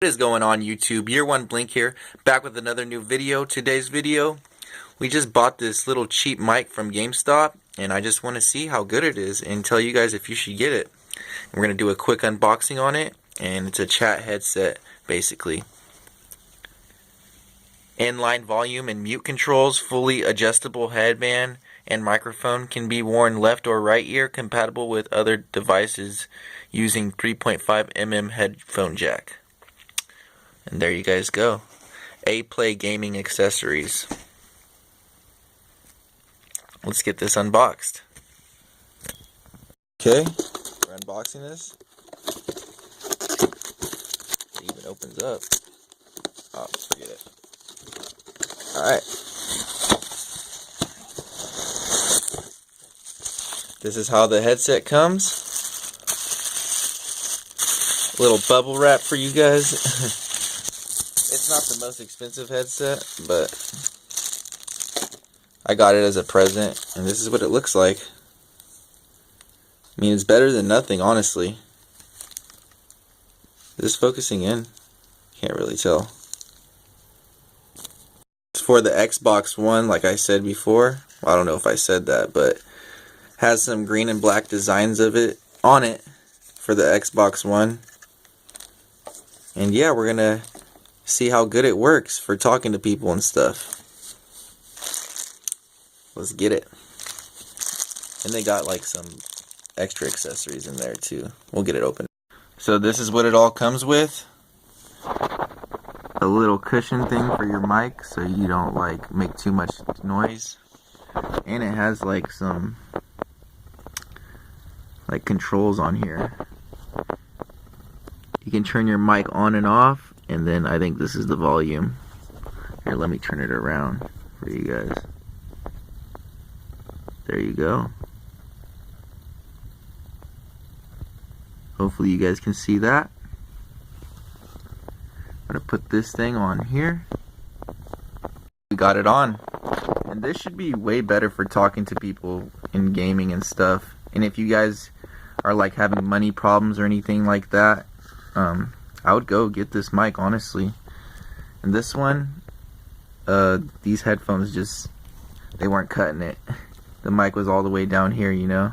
What is going on YouTube? Year One Blink here, back with another new video. Today's video, we just bought this little cheap mic from GameStop, and I just want to see how good it is and tell you guys if you should get it. We're going to do a quick unboxing on it, and it's a chat headset basically. Inline volume and mute controls, fully adjustable headband and microphone, can be worn left or right ear, compatible with other devices using 3.5mm headphone jack. And there you guys go. A-Play Gaming Accessories. Let's get this unboxed. Okay, we're unboxing this. It even opens up. Oh, forget it. Alright. This is how the headset comes. A little bubble wrap for you guys. It's not the most expensive headset, but I got it as a present, and this is what it looks like. I mean, it's better than nothing, honestly. Is this focusing in? Can't really tell. It's for the Xbox One, like I said before. Well, I don't know if I said that, but has some green and black designs of it on it for the Xbox One. And yeah, we're gonna see how good it works for talking to people and stuff. Let's get it. And they got like some extra accessories in there too. We'll get it open. So this is what it all comes with. A little cushion thing for your mic so you don't like make too much noise. And it has like some like controls on here. You can turn your mic on and off. And then I think this is the volume. Here, let me turn it around for you guys. There you go. Hopefully you guys can see that. I'm gonna put this thing on here. We got it on. And this should be way better for talking to people in gaming and stuff. And if you guys are like having money problems or anything like that, I would go get this mic, honestly. And this one, these headphones just, they weren't cutting it. The mic was all the way down here, you know.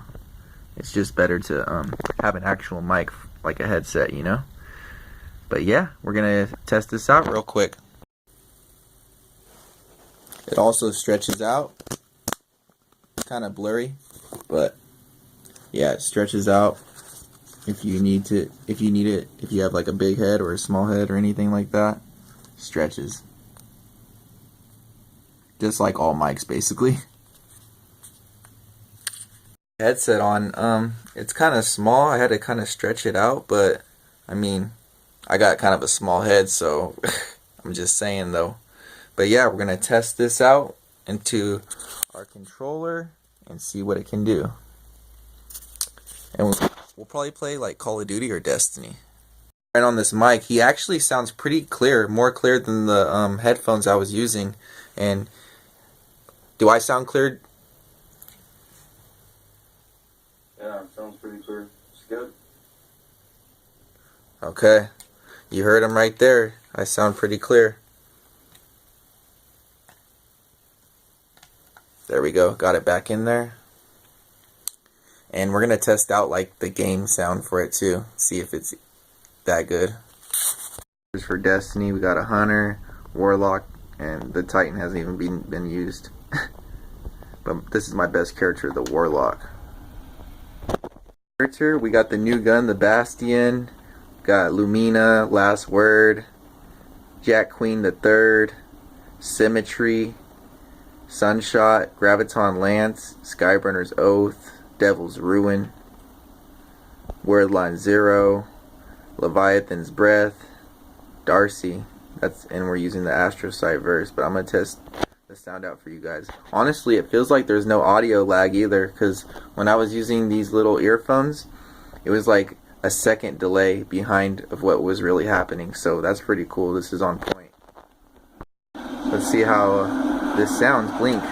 It's just better to have an actual mic, like a headset, you know. But yeah, we're gonna test this out real quick. It also stretches out. Kind of blurry, but yeah, it stretches out. If you need it, if you have like a big head or a small head or anything like that, stretches. Just like all mics, basically. Headset on, it's kind of small. I had to kind of stretch it out, but I mean, I got kind of a small head, so I'm just saying though. But yeah, we're gonna test this out into our controller and see what it can do. And we'll probably play like Call of Duty or Destiny. Right on this mic, he actually sounds pretty clear, more clear than the headphones I was using. And do I sound clear? Yeah, it sounds pretty clear. It's good. Okay, you heard him right there. I sound pretty clear. There we go, got it back in there. And we're going to test out like the game sound for it too. See if it's that good. For Destiny, we got a Hunter, Warlock, and the Titan hasn't even been used. But this is my best character, the Warlock. Character, we got the new gun, the Bastion. Got Lumina, Last Word, Jack Queen the Third, Symmetry, Sunshot, Graviton Lance, Skyburner's Oath, Devil's Ruin, Wordline Zero, Leviathan's Breath, Darcy. And we're using the Astrocyte verse, but I'm gonna test the sound out for you guys. Honestly, it feels like there's no audio lag either, because when I was using these little earphones, it was like a second delay behind of what was really happening. So that's pretty cool. This is on point. Let's see how this sounds. Blink.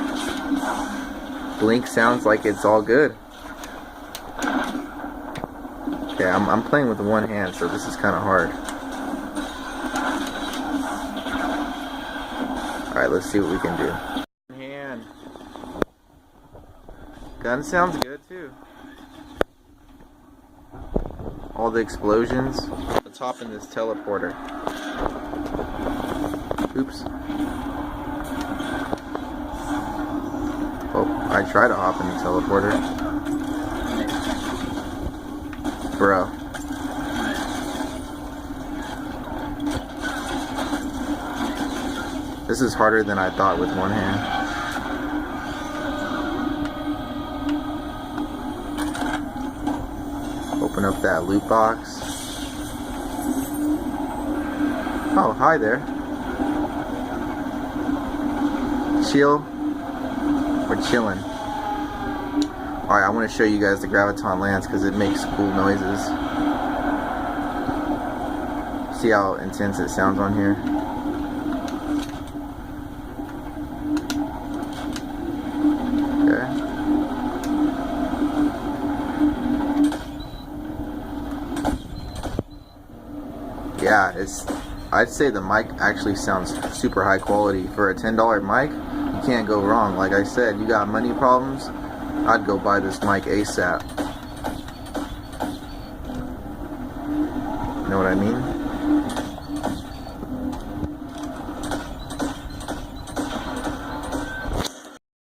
Blink sounds like it's all good. Okay, I'm playing with one hand, so this is kind of hard. Alright, let's see what we can do. Hand. Gun sounds good too. All the explosions. Let's hop in this teleporter. Oops. Oh, I tried to hop in the teleporter. Bro. This is harder than I thought with one hand. Open up that loot box. Oh, hi there. Chill. We're chilling. Alright, I want to show you guys the Graviton Lance because it makes cool noises. See how intense it sounds on here? Yeah, I'd say the mic actually sounds super high quality. For a $10 mic, you can't go wrong. Like I said, you got money problems, I'd go buy this mic ASAP. You know what I mean?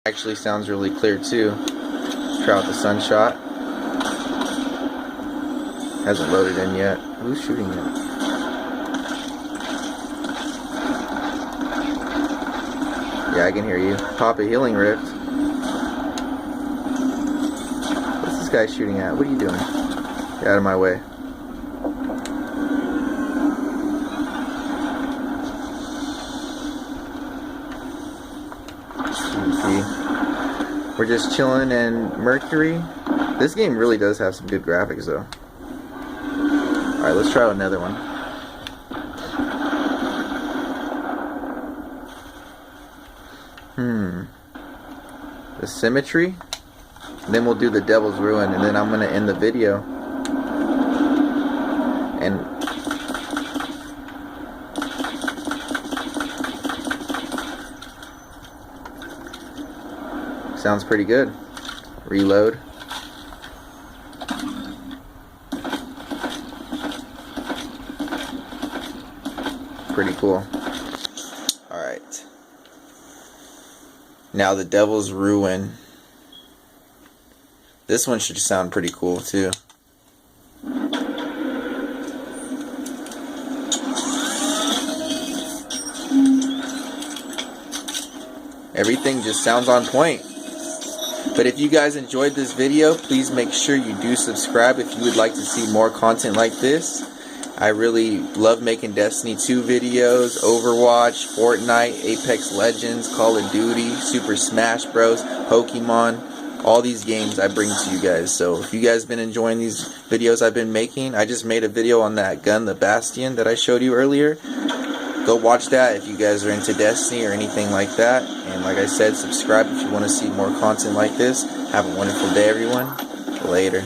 Actually sounds really clear too. Try out the Sunshot. Hasn't loaded in yet. Who's shooting it? Yeah, I can hear you. Pop a Healing Rift. What's this guy shooting at? What are you doing? Get out of my way. See, we're just chilling in Mercury. This game really does have some good graphics though. Alright, let's try another one. The Symmetry. And then we'll do the Devil's Ruin, and then I'm gonna end the video. And sounds pretty good. Reload. Pretty cool. Alright. Now the Devil's Ruin. This one should sound pretty cool too. Everything just sounds on point. But if you guys enjoyed this video, please make sure you do subscribe if you would like to see more content like this. I really love making Destiny 2 videos, Overwatch, Fortnite, Apex Legends, Call of Duty, Super Smash Bros, Pokemon, all these games I bring to you guys. So if you guys been enjoying these videos I've been making, I just made a video on that gun, the Bastion, that I showed you earlier. Go watch that if you guys are into Destiny or anything like that. And like I said, subscribe if you want to see more content like this. Have a wonderful day, everyone. Later.